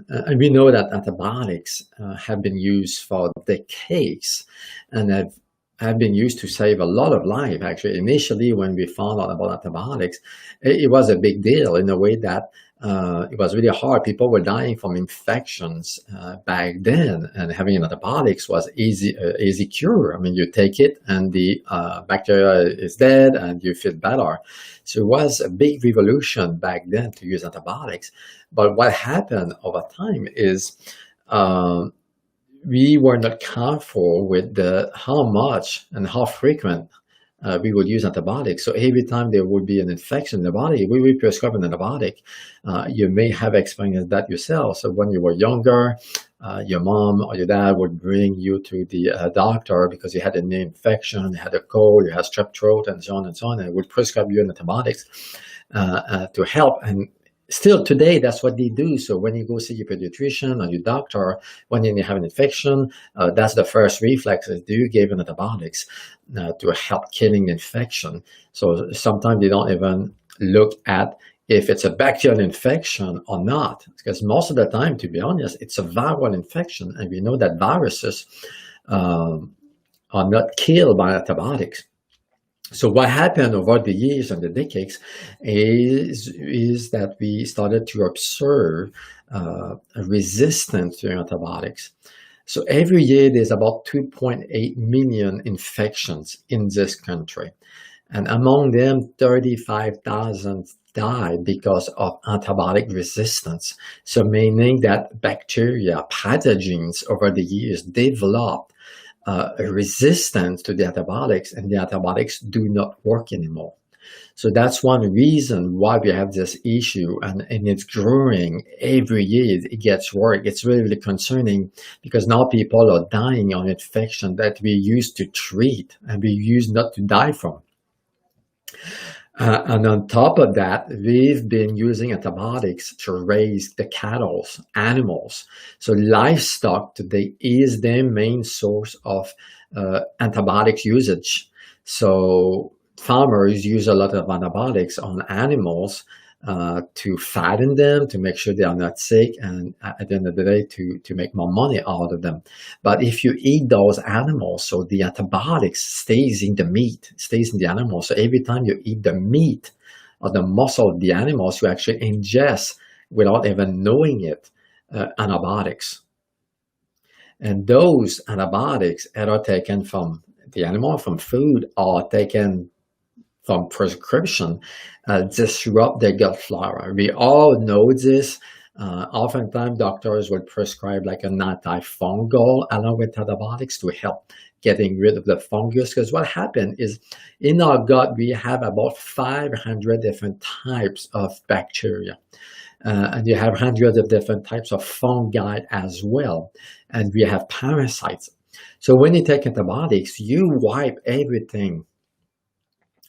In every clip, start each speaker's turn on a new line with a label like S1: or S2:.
S1: And we know that antibiotics have been used for decades and have been used to save a lot of life. Actually, initially, when we found out about antibiotics, it was a big deal in a way that it was really hard. People were dying from infections back then, and having antibiotics was easy cure. I mean, you take it, and the bacteria is dead, and you feel better. So it was a big revolution back then to use antibiotics. But what happened over time is we were not careful with how much and how frequent we would use antibiotics. So every time there would be an infection in the body, we would prescribe an antibiotic. You may have experienced that yourself. So when you were younger, your mom or your dad would bring you to the doctor because you had a new infection, you had a cold, you had strep throat, and so on, and would prescribe you antibiotics to help. And still today, that's what they do. So when you go see your pediatrician or your doctor, when you have an infection, that's the first reflex is do you give antibiotics to help killing the infection. So sometimes they don't even look at if it's a bacterial infection or not, because most of the time, to be honest, it's a viral infection, and we know that viruses are not killed by antibiotics. So what happened over the years and the decades is that we started to observe a resistance to antibiotics. So every year there's about 2.8 million infections in this country. And among them, 35,000 died because of antibiotic resistance. So meaning that bacteria, pathogens over the years developed a resistance to the antibiotics, and the antibiotics do not work anymore. So that's one reason why we have this issue, and it's growing every year. It gets worse. It's really, really concerning because now people are dying of infection that we used to treat and we used not to die from. And on top of that, we've been using antibiotics to raise the cattle, animals. So livestock today is the main source of antibiotics usage. So farmers use a lot of antibiotics on animals to fatten them, to make sure they are not sick, and at the end of the day, to make more money out of them. But if you eat those animals, so the antibiotics stays in the meat, stays in the animal. So every time you eat the meat or the muscle of the animals, you actually ingest, without even knowing it, antibiotics. And those antibiotics are taken from the animal, from food, or taken from prescription, disrupt the gut flora. We all know this. Oftentimes, doctors will prescribe like an antifungal along with antibiotics to help getting rid of the fungus. Because what happened is in our gut, we have about 500 different types of bacteria. And you have hundreds of different types of fungi as well. And we have parasites. So when you take antibiotics, you wipe everything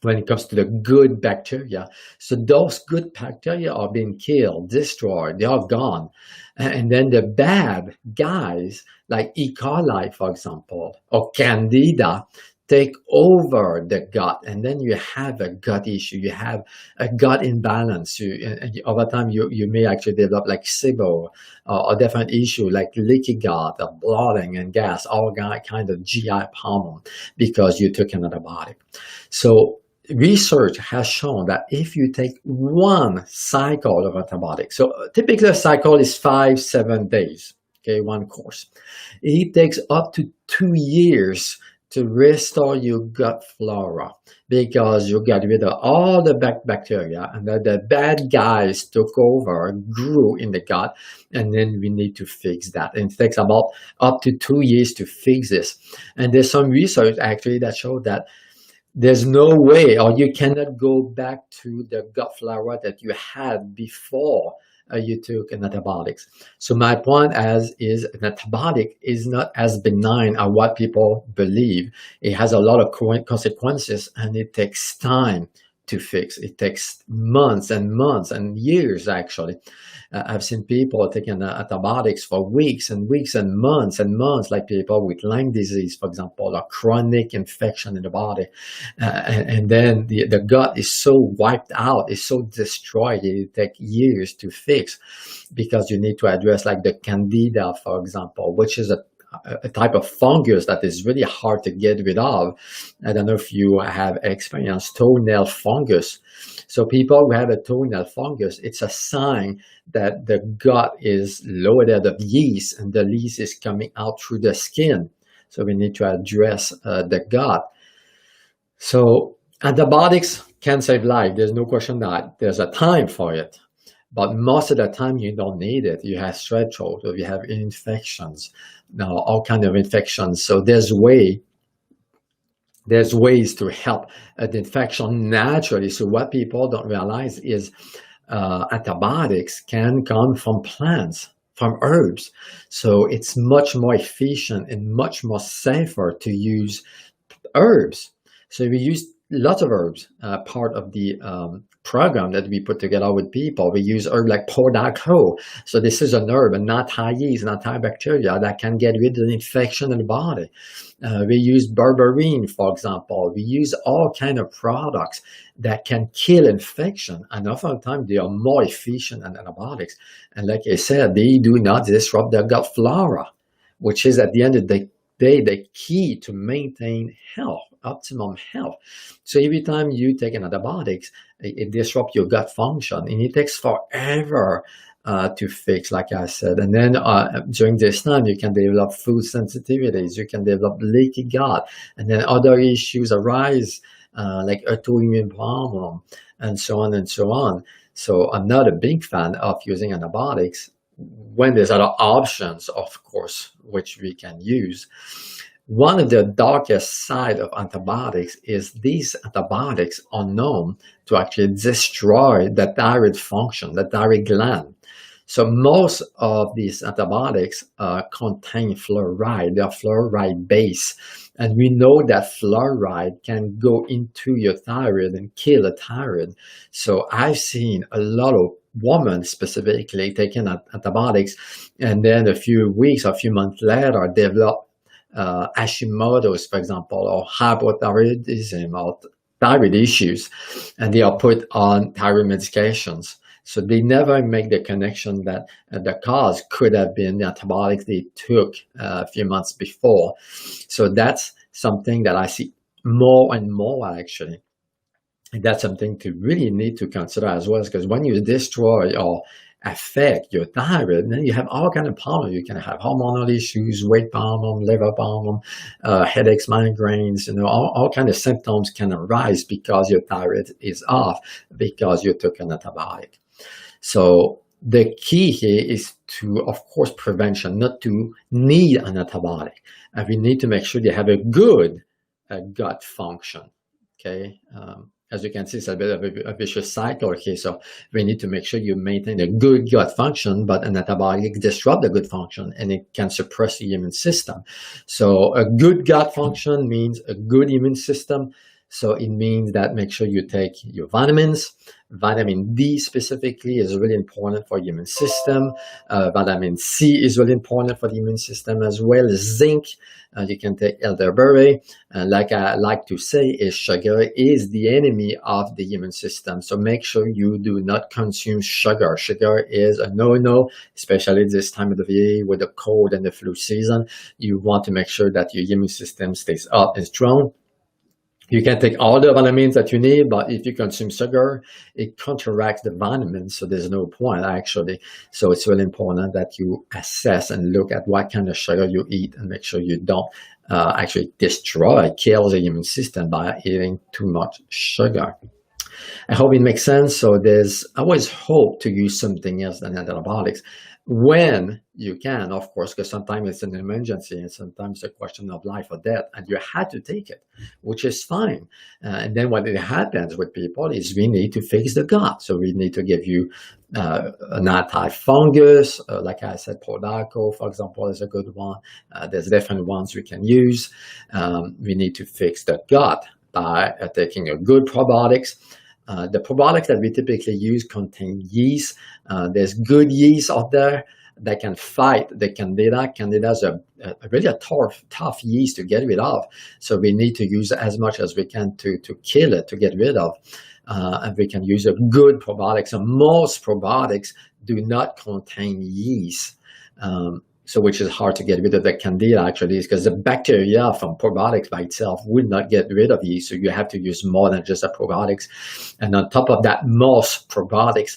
S1: when it comes to the good bacteria. So those good bacteria are being killed, destroyed, they are gone. And then the bad guys, like E. coli, for example, or Candida, take over the gut, and then you have a gut issue, you have a gut imbalance. Over time, you may actually develop like SIBO, or a different issue like leaky gut, or bloating and gas, all kind of GI problem because you took an antibiotic. So research has shown that if you take one cycle of antibiotics, so typically a cycle is 5-7 days, okay, one course. It takes up to 2 years to restore your gut flora because you got rid of all the bacteria, and the bad guys took over, grew in the gut, and then we need to fix that. And it takes about up to 2 years to fix this. And there's some research actually that showed that there's no way, or you cannot go back to the gut flora that you had before you took an antibiotics. So my point is an antibiotic is not as benign as what people believe. It has a lot of consequences, and it takes time to fix. It takes months and months and years, actually. I've seen people taking antibiotics for weeks and weeks and months, like people with Lyme disease, for example, or chronic infection in the body. And then the gut is so wiped out, is so destroyed, it takes years to fix, because you need to address like the candida, for example, which is a type of fungus that is really hard to get rid of. I don't know if you have experienced toenail fungus. So people who have a toenail fungus, it's a sign that the gut is loaded of yeast, and the yeast is coming out through the skin. So we need to address the gut. So antibiotics can save life. There's no question that there's a time for it. But most of the time you don't need it. You have strep throat, or you have infections, now all kind of infections. So there's ways to help the infection naturally. So what people don't realize is antibiotics can come from plants, from herbs. So it's much more efficient and much more safer to use herbs. So we use lots of herbs, part of the program that we put together with people. We use herb like Pordaco. So this is an herb, an anti-yeast, an antibacterial that can get rid of the infection in the body. We use berberine, for example. We use all kind of products that can kill infection. And oftentimes they are more efficient than antibiotics. And like I said, they do not disrupt the gut flora, which is at the end of the day the key to maintain health, optimum health. So every time you take an antibiotics, it disrupts your gut function, and it takes forever to fix, like I said. And then during this time, you can develop food sensitivities, you can develop leaky gut, and then other issues arise, like autoimmune problem, and so on and so on. So I'm not a big fan of using antibiotics when there's other options, of course, which we can use. One of the darkest side of antibiotics is these antibiotics are known to actually destroy the thyroid function, the thyroid gland. So most of these antibiotics contain fluoride. They are fluoride based. And we know that fluoride can go into your thyroid and kill the thyroid. So I've seen a lot of women specifically taking antibiotics, and then a few weeks, a few months later, develop Hashimoto's, for example, or hypothyroidism, or thyroid issues, and they are put on thyroid medications. So they never make the connection that the cause could have been the antibiotics they took a few months before. So that's something that I see more and more, actually. And that's something to really need to consider as well, because when you destroy or affect your thyroid, then you have all kinds of problems. You can have hormonal issues, weight problem, liver problem, headaches, migraines, all kinds of symptoms can arise because your thyroid is off, because you took an antibiotic. So the key here is to, of course, prevention, not to need an antibiotic. And we need to make sure you have a good gut function, okay? As you can see, it's a bit of a vicious cycle here. So we need to make sure you maintain a good gut function, but an antibiotic disrupts the good function, and it can suppress the immune system. So a good gut function means a good immune system. So it means that make sure you take your vitamins. Vitamin D specifically is really important for the immune system. Vitamin C is really important for the immune system as well. Zinc, you can take elderberry. Like I like to say, is sugar is the enemy of the immune system. So make sure you do not consume sugar. Sugar is a no-no, especially this time of the year with the cold and the flu season. You want to make sure that your immune system stays up and strong. You can take all the vitamins that you need, but if you consume sugar, it counteracts the vitamins, so there's no point, actually. So it's really important that you assess and look at what kind of sugar you eat, and make sure you don't actually kill the immune system by eating too much sugar. I hope it makes sense. So there's always hope to use something else than antibiotics when you can, of course, because sometimes it's an emergency and sometimes it's a question of life or death, and you had to take it, which is fine. And then what happens with people is we need to fix the gut. So we need to give you an anti-fungus, like I said, Pordaco, for example, is a good one. There's different ones we can use. We need to fix the gut by taking a good probiotics. The probiotics that we typically use contain yeast. There's good yeast out there that can fight the Candida. Candida is a really tough yeast to get rid of. So we need to use as much as we can to kill it, to get rid of. And we can use a good probiotics. And most probiotics do not contain yeast. So which is hard to get rid of the Candida actually, is because the bacteria from probiotics by itself would not get rid of yeast. So you have to use more than just the probiotics. And on top of that, most probiotics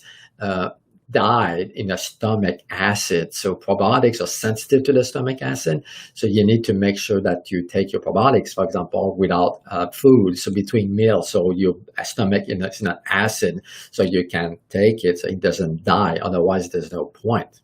S1: died in the stomach acid. So probiotics are sensitive to the stomach acid. So you need to make sure that you take your probiotics, for example, without food. So between meals, so your stomach is not acid, so you can take it so it doesn't die. Otherwise, there's no point.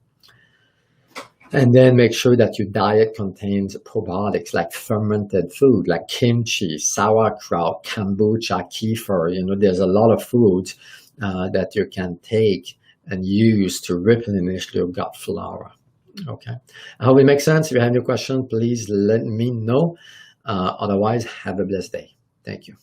S1: And then make sure that your diet contains probiotics like fermented food, like kimchi, sauerkraut, kombucha, kefir. There's a lot of foods that you can take and use to replenish your gut flora. Okay. I hope it makes sense. If you have any question, please let me know. Otherwise, have a blessed day. Thank you.